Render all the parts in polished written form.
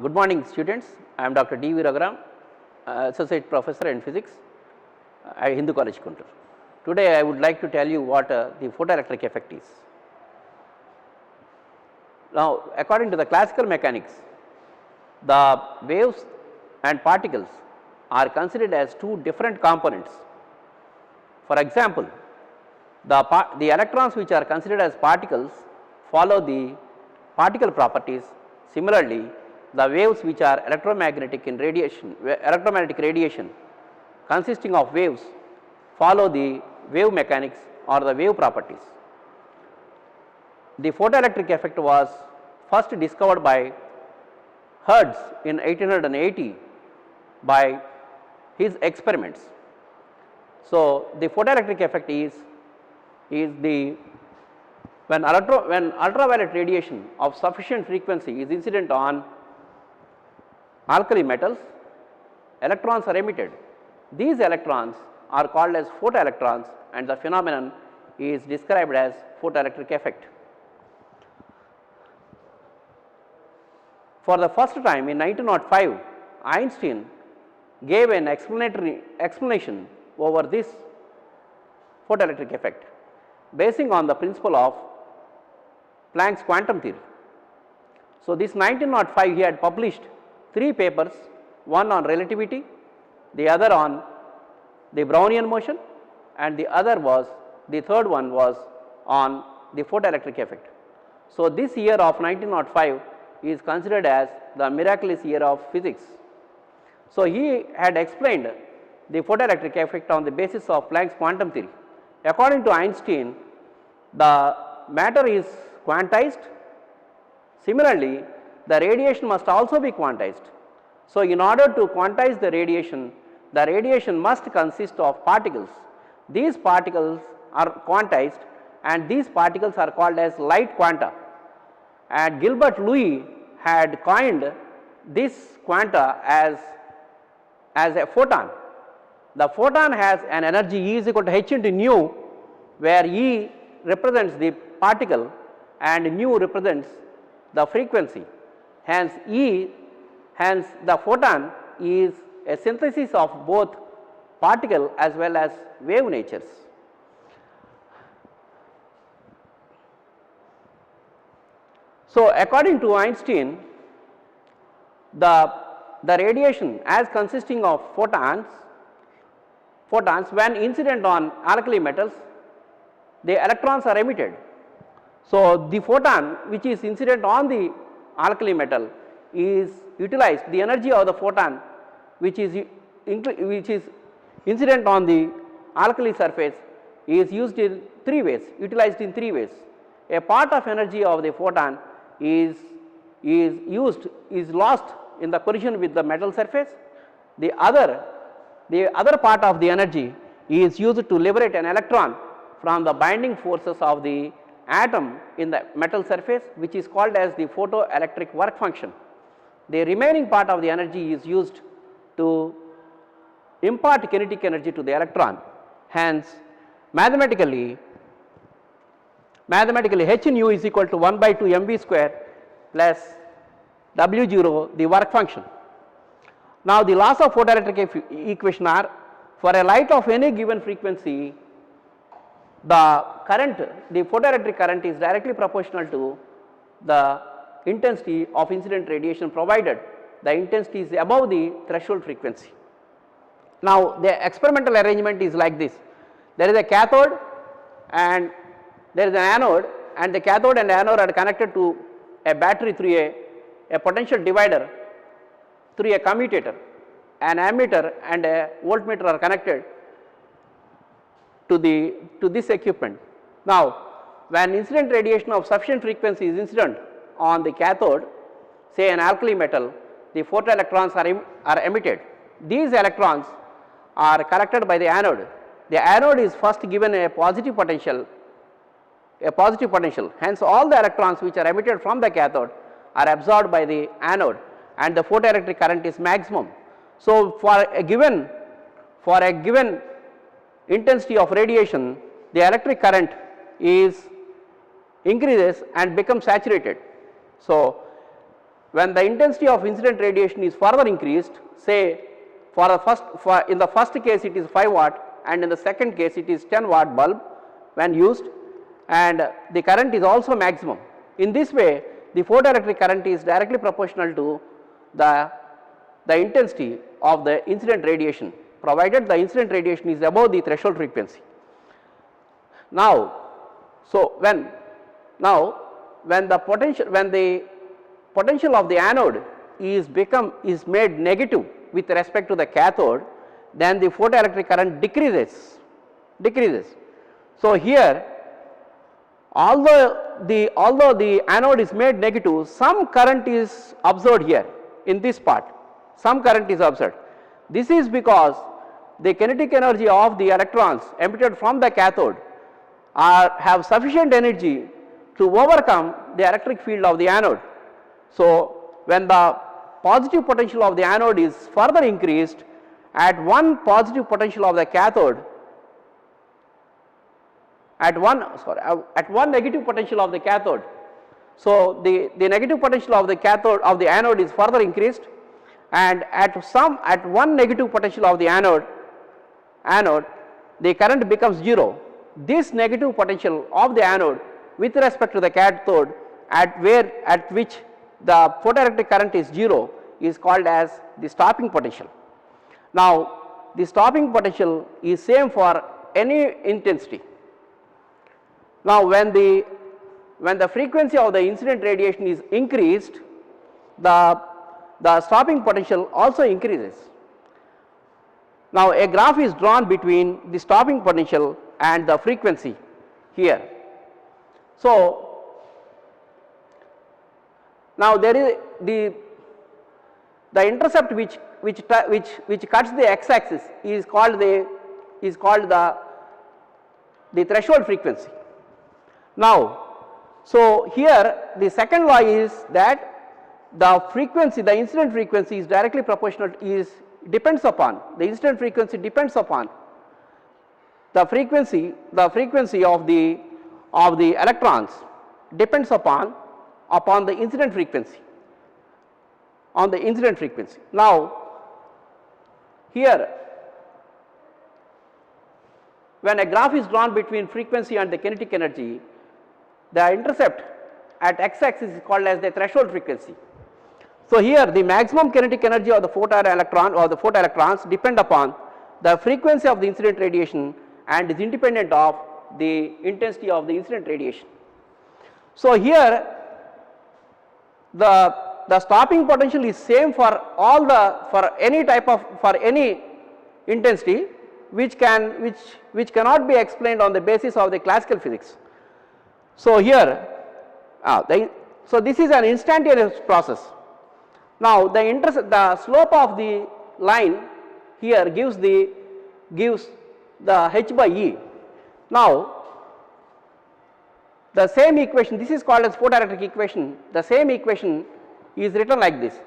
Good morning students, I am Dr. D. V. Raghuram, Associate Professor in Physics at Hindu College, Guntur. Today I would like to tell you what the photoelectric effect is. Now according to the classical mechanics, the waves and particles are considered as two different components. For example, the electrons which are considered as particles follow the particle properties. Similarly, the waves which are electromagnetic radiation consisting of waves follow the wave mechanics or the wave properties. The photoelectric effect was first discovered by Hertz in 1880 by his experiments. So, the photoelectric effect is when ultraviolet radiation of sufficient frequency is incident on alkali metals, electrons are emitted. These electrons are called as photoelectrons and the phenomenon is described as photoelectric effect. For the first time in 1905, Einstein gave an explanation over this photoelectric effect basing on the principle of Planck's quantum theory. So, this 1905 he had published 3 papers, one on relativity, the other on the Brownian motion and the third one was on the photoelectric effect. So, this year of 1905 is considered as the miraculous year of physics. So, he had explained the photoelectric effect on the basis of Planck's quantum theory. According to Einstein, the matter is quantized. Similarly, the radiation must also be quantized. So, in order to quantize the radiation must consist of particles. These particles are quantized and these particles are called as light quanta, and Gilbert Louis had coined this quanta as a photon. The photon has an energy E is equal to h into nu, where E represents the particle and nu represents the frequency. Hence the photon is a synthesis of both particle as well as wave natures. So, according to Einstein, the radiation as consisting of photons when incident on alkali metals, the electrons are emitted. So, the photon which is incident on the alkali metal is utilized, the energy of the photon which is incident on the alkali surface is used in 3 ways, utilized in 3 ways. A part of energy of the photon is lost in the collision with the metal surface. The other part of the energy is used to liberate an electron from the binding forces of the atom in the metal surface, which is called as the photoelectric work function. The remaining part of the energy is used to impart kinetic energy to the electron. Hence, mathematically h nu is equal to 1 by 2 mv square plus W0, the work function. Now, the laws of photoelectric equation are, for a light of any given frequency, the photoelectric current is directly proportional to the intensity of incident radiation, provided the intensity is above the threshold frequency. Now, the experimental arrangement is like this: there is a cathode and there is an anode, and the cathode and anode are connected to a battery through a potential divider through a commutator. An ammeter and a voltmeter are connected to this equipment. Now, when incident radiation of sufficient frequency is incident on the cathode, say an alkali metal, the photoelectrons are emitted. These electrons are collected by the anode. The anode is first given a positive potential. Hence, all the electrons which are emitted from the cathode are absorbed by the anode and the photoelectric current is maximum. So, for a given intensity of radiation, the electric current increases and becomes saturated. So, when the intensity of incident radiation is further increased, say in the first case it is 5 watt and in the second case it is 10 watt bulb when used, and the current is also maximum. In this way, the photoelectric current is directly proportional to the intensity of the incident radiation, provided the incident radiation is above the threshold frequency. Now, when the potential of the anode is made negative with respect to the cathode, then the photoelectric current decreases. So here, although the anode is made negative, some current is observed here in this part, some current is observed. This is because the kinetic energy of the electrons emitted from the cathode have sufficient energy to overcome the electric field of the anode. So when the positive potential of the anode is further increased at one positive potential of the cathode, at one negative potential of the cathode, so the negative potential of the cathode of the anode is further increased, and at one negative potential of the anode the current becomes 0. This negative potential of the anode with respect to the cathode at which the photoelectric current is 0 is called as the stopping potential. Now, the stopping potential is same for any intensity. Now, when the frequency of the incident radiation is increased, the stopping potential also increases. Now, a graph is drawn between the stopping potential and the frequency here. So, now there is the intercept which cuts the x-axis is called the threshold frequency. Now, so here the second law is that the incident frequency is directly proportional, depends upon the incident frequency depends upon the frequency of the electrons depends upon the incident frequency, Now, here when a graph is drawn between frequency and the kinetic energy, the intercept at x-axis is called as the threshold frequency. So here the maximum kinetic energy of the photoelectrons depend upon the frequency of the incident radiation and is independent of the intensity of the incident radiation. So here the stopping potential is same for any intensity which cannot be explained on the basis of the classical physics. So here so this is an instantaneous process. Now the slope of the line here gives the h by E. Now the same equation, this is called as photoelectric equation, the same equation is written like this.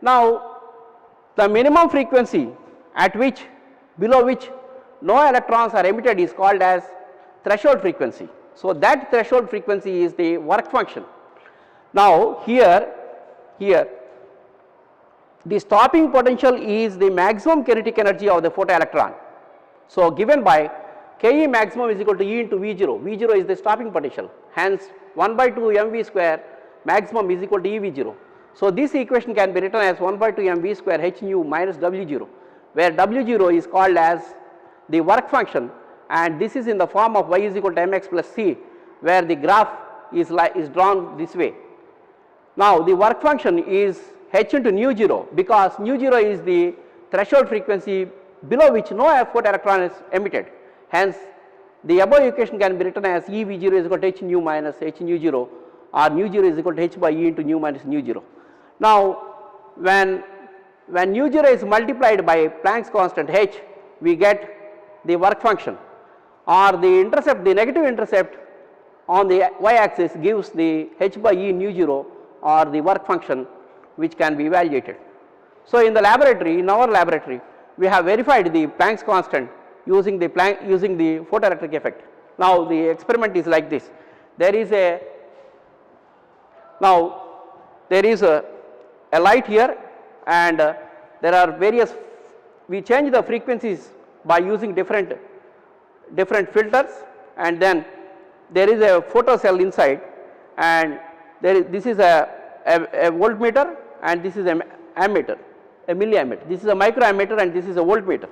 Now the minimum frequency below which no electrons are emitted is called as threshold frequency. So that threshold frequency is the work function. Now here the stopping potential is the maximum kinetic energy of the photoelectron. So given by Ke maximum is equal to E into V0, V0 is the stopping potential, hence 1 by 2 mv square maximum is equal to EV0. So this equation can be written as 1 by 2 mv square h nu minus W0, where W0 is called as the work function, and this is in the form of y is equal to mx plus c, where the graph is drawn this way. Now the work function is h into nu 0, because nu 0 is the threshold frequency below which no photoelectron is emitted. Hence the above equation can be written as EV0 is equal to h nu minus h nu 0, or nu 0 is equal to h by E into nu minus nu 0. Now when nu 0 is multiplied by Planck's constant h, we get the work function, or the negative intercept on the y axis gives the h by E nu 0 or the work function which can be evaluated. So in our laboratory we have verified the Planck's constant using the photoelectric effect. Now the experiment is like this. There is a a light here, and there are various, we change the frequencies by using different filters, and then there is a photo cell inside, and this is a voltmeter, and this is a ammeter, a milliammeter. This is a microammeter and this is a voltmeter.